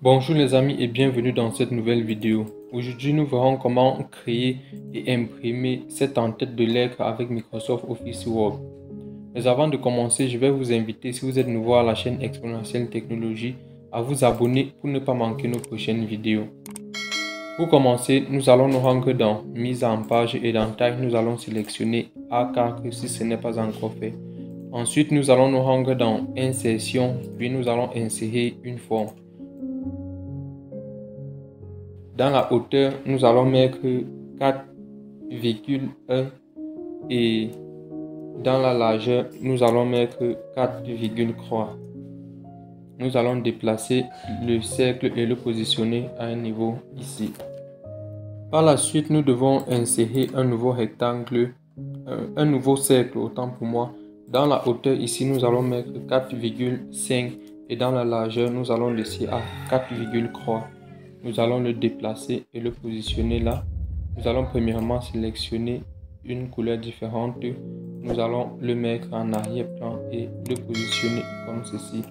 Bonjour les amis et bienvenue dans cette nouvelle vidéo. Aujourd'hui nous verrons comment créer et imprimer cette en-tête de lettres avec Microsoft Office Word. Mais avant de commencer, je vais vous inviter, si vous êtes nouveau à la chaîne Exponentielle Technologie, à vous abonner pour ne pas manquer nos prochaines vidéos. Pour commencer, nous allons nous rendre dans Mise en page et dans Taille, nous allons sélectionner A4 si ce n'est pas encore fait. Ensuite, nous allons nous rendre dans Insertion, puis nous allons insérer une forme. Dans la hauteur, nous allons mettre 4,1 et dans la largeur, nous allons mettre 4,3. Nous allons déplacer le cercle et le positionner à un niveau ici. Par la suite, nous devons insérer un nouveau rectangle, un nouveau cercle, autant pour moi. Dans la hauteur, ici, nous allons mettre 4,5 et dans la largeur, nous allons laisser à 4,3. Nous allons le déplacer et le positionner là. Nous allons premièrement sélectionner une couleur différente. Nous allons le mettre en arrière-plan et le positionner comme ceci.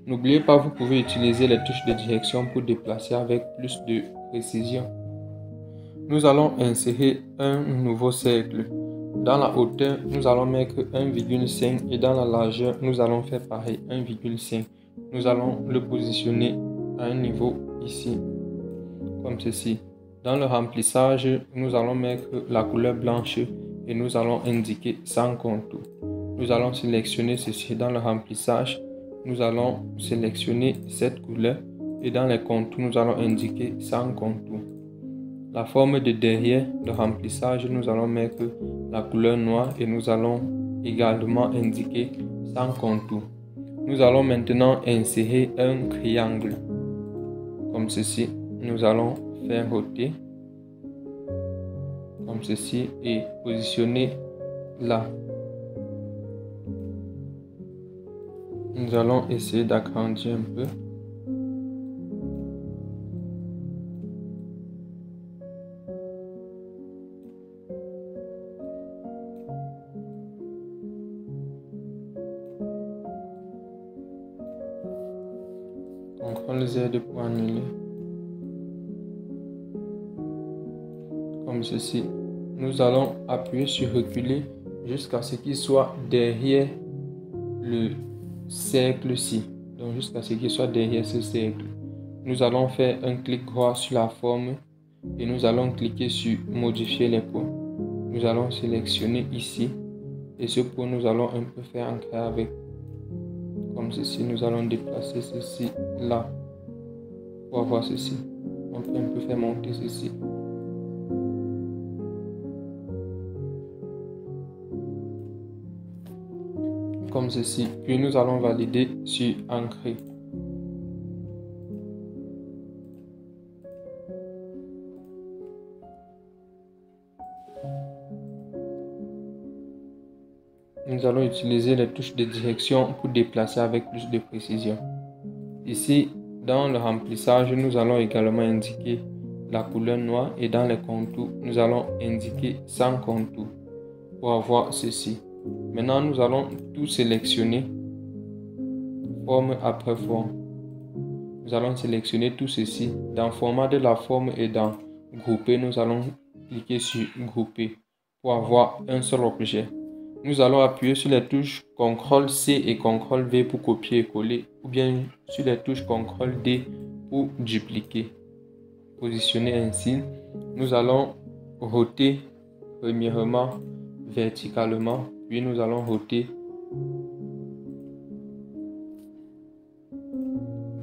N'oubliez pas, vous pouvez utiliser les touches de direction pour déplacer avec plus de précision. Nous allons insérer un nouveau cercle. Dans la hauteur, nous allons mettre 1,5 et dans la largeur, nous allons faire pareil, 1,5. Nous allons le positionner à un niveau ici, comme ceci. Dans le remplissage, nous allons mettre la couleur blanche et nous allons indiquer sans contour. Nous allons sélectionner ceci dans le remplissage. Nous allons sélectionner cette couleur et dans les contours, nous allons indiquer sans contour. La forme de derrière le remplissage, nous allons mettre la couleur noire et nous allons également indiquer sans contour. Nous allons maintenant insérer un triangle comme ceci. Nous allons faire roter comme ceci et positionner là. Nous allons essayer d'agrandir un peu. CTRL Z pour annuler. Comme ceci. Nous allons appuyer sur reculer jusqu'à ce qu'il soit derrière le cercle-ci. Donc jusqu'à ce qu'il soit derrière ce cercle. Nous allons faire un clic droit sur la forme et nous allons cliquer sur modifier les points. Nous allons sélectionner ici et ce point nous allons un peu faire ancrer avec. Comme ceci, nous allons déplacer ceci là pour avoir ceci. On peut un peu faire monter ceci. Comme ceci. Puis nous allons valider sur ancrer. Nous allons utiliser les touches de direction pour déplacer avec plus de précision. Ici, dans le remplissage, nous allons également indiquer la couleur noire et dans les contours, nous allons indiquer sans contour pour avoir ceci. Maintenant, nous allons tout sélectionner, forme après forme. Nous allons sélectionner tout ceci. Dans format de la forme et dans grouper, nous allons cliquer sur grouper pour avoir un seul objet. Nous allons appuyer sur les touches CTRL-C et CTRL-V pour copier et coller, ou bien sur les touches CTRL-D pour dupliquer. Positionner ainsi. Nous allons roter premièrement verticalement, puis nous allons roter,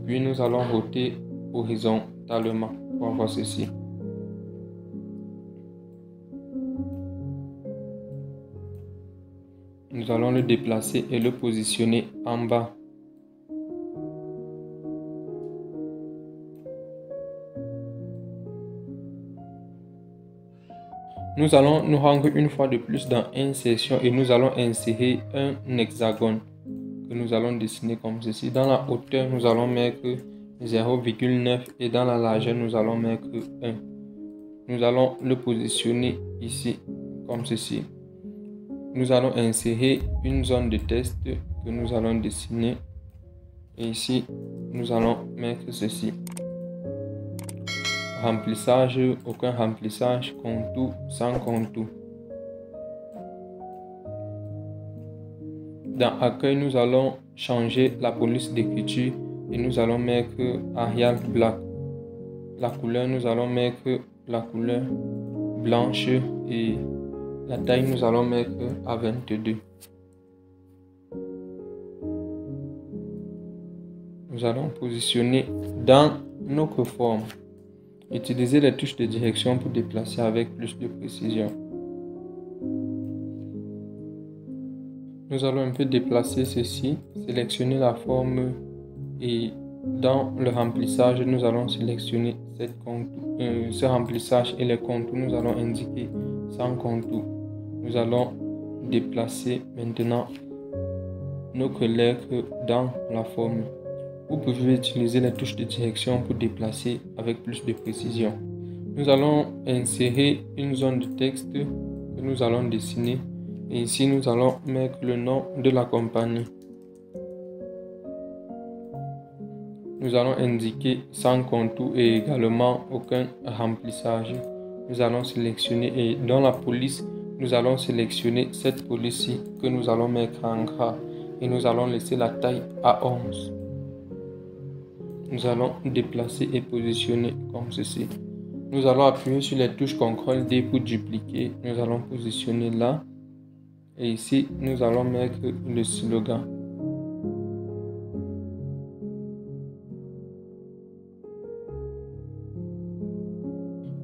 puis nous allons roter horizontalement pour avoir ceci. Nous allons le déplacer et le positionner en bas. Nous allons nous rendre une fois de plus dans Insertion et nous allons insérer un hexagone que nous allons dessiner comme ceci. Dans la hauteur, nous allons mettre 0,9 et dans la largeur, nous allons mettre 1. Nous allons le positionner ici comme ceci. Nous allons insérer une zone de test que nous allons dessiner. Et ici, nous allons mettre ceci. remplissage, aucun remplissage, contour, sans contour. Dans accueil, nous allons changer la police d'écriture et nous allons mettre Arial Black. La couleur, nous allons mettre la couleur blanche et la taille, nous allons mettre à 22. Nous allons positionner dans notre forme. Utilisez les touches de direction pour déplacer avec plus de précision. Nous allons un peu déplacer ceci, sélectionner la forme et dans le remplissage, nous allons sélectionner ce remplissage et les contours, nous allons indiquer sans contour. Nous allons déplacer maintenant notre lettre dans la forme. Vous pouvez utiliser les touches de direction pour déplacer avec plus de précision. Nous allons insérer une zone de texte que nous allons dessiner. Et ici, nous allons mettre le nom de la compagnie. Nous allons indiquer sans contour et également aucun remplissage. Nous allons sélectionner et dans la police, nous allons sélectionner cette police-ci que nous allons mettre en gras. Et nous allons laisser la taille à 11. Nous allons déplacer et positionner comme ceci. Nous allons appuyer sur les touches CTRL-D pour dupliquer. Nous allons positionner là. Et ici, nous allons mettre le slogan.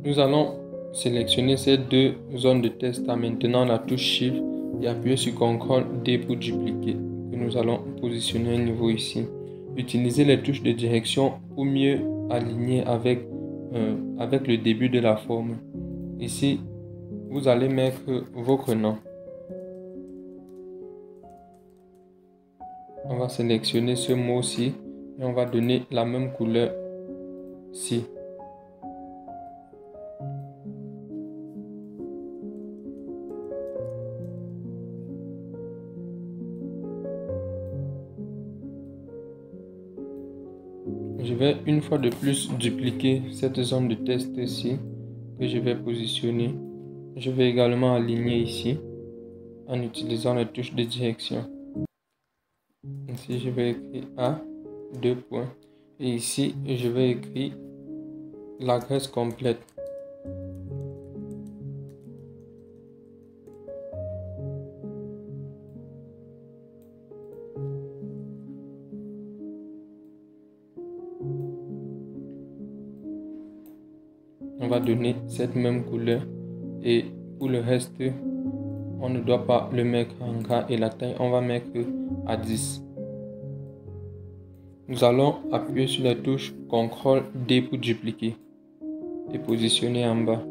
Nous allons sélectionner ces deux zones de test en maintenant la touche Shift et appuyer sur CTRL-D pour dupliquer. Que nous allons positionner un niveau ici. Utilisez les touches de direction pour mieux aligner avec le début de la forme. Ici, vous allez mettre votre nom. On va sélectionner ce mot-ci et on va donner la même couleur ci. Je vais une fois de plus dupliquer cette zone de test ici que je vais positionner. Je vais également aligner ici en utilisant les touches de direction. Ici, je vais écrire A, 2 points. Et ici, je vais écrire l'adresse complète. On va donner cette même couleur et pour le reste, on ne doit pas le mettre en gras et la taille, on va mettre à 10. Nous allons appuyer sur la touche CTRL-D pour dupliquer et positionner en bas.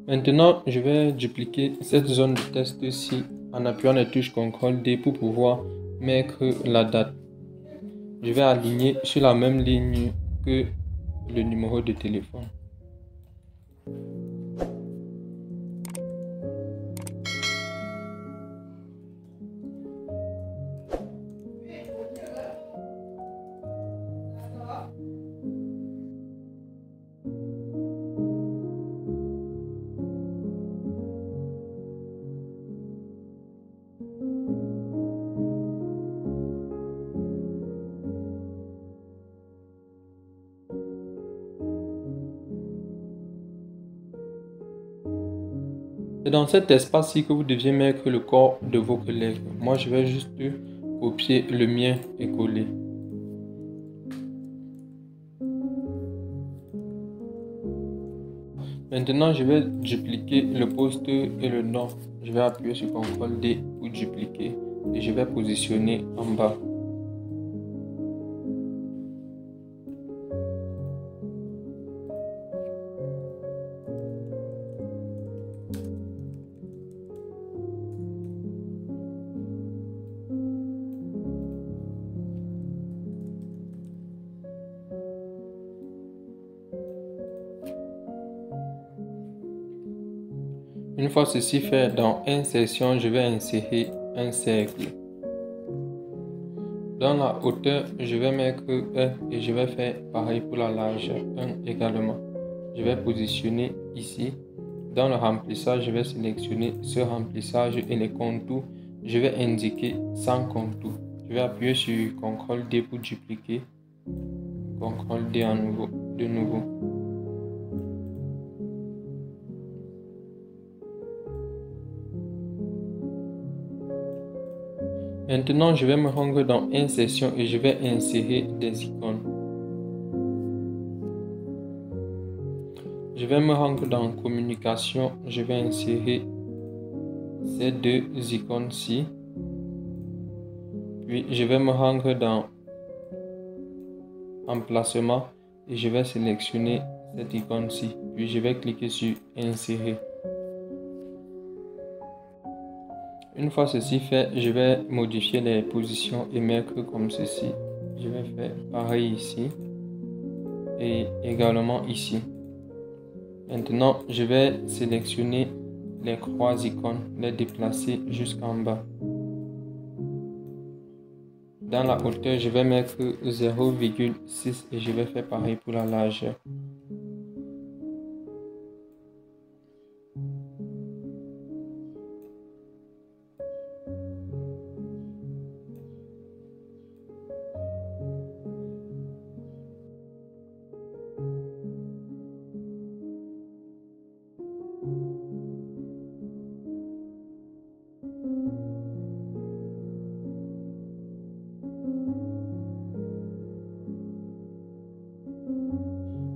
Maintenant, je vais dupliquer cette zone de test ici en appuyant la touche CTRL-D pour pouvoir mettre la date. Je vais aligner sur la même ligne que le numéro de téléphone. C'est dans cet espace-ci que vous deviez mettre le corps de vos collègues. Moi, je vais juste copier le mien et coller. Maintenant, je vais dupliquer le poste et le nom. Je vais appuyer sur CTRL-D pour dupliquer et je vais positionner en bas. Une fois ceci fait, dans Insertion, je vais insérer un cercle. Dans la hauteur, je vais mettre 1 et je vais faire pareil pour la largeur, 1 également. Je vais positionner ici. Dans le remplissage, je vais sélectionner ce remplissage et les contours. Je vais indiquer sans contour. Je vais appuyer sur CTRL D pour dupliquer. CTRL D de nouveau. Maintenant, je vais me rendre dans Insertion et je vais insérer des icônes. Je vais me rendre dans Communication. Je vais insérer ces 2 icônes-ci. Puis, je vais me rendre dans Emplacement et je vais sélectionner cette icône-ci. Puis, je vais cliquer sur Insérer. Une fois ceci fait, je vais modifier les positions et mettre comme ceci. Je vais faire pareil ici et également ici. Maintenant, je vais sélectionner les 3 icônes, les déplacer jusqu'en bas. Dans la hauteur, je vais mettre 0,6 et je vais faire pareil pour la largeur.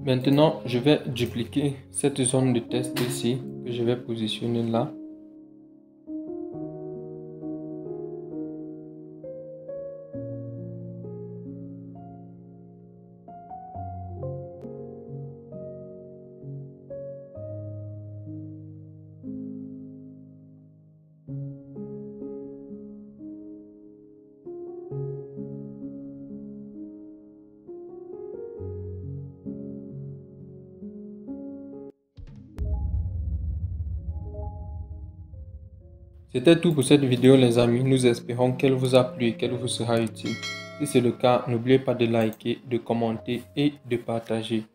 Maintenant, je vais dupliquer cette zone de test ici que je vais positionner là. C'était tout pour cette vidéo les amis, nous espérons qu'elle vous a plu et qu'elle vous sera utile. Si c'est le cas, n'oubliez pas de liker, de commenter et de partager.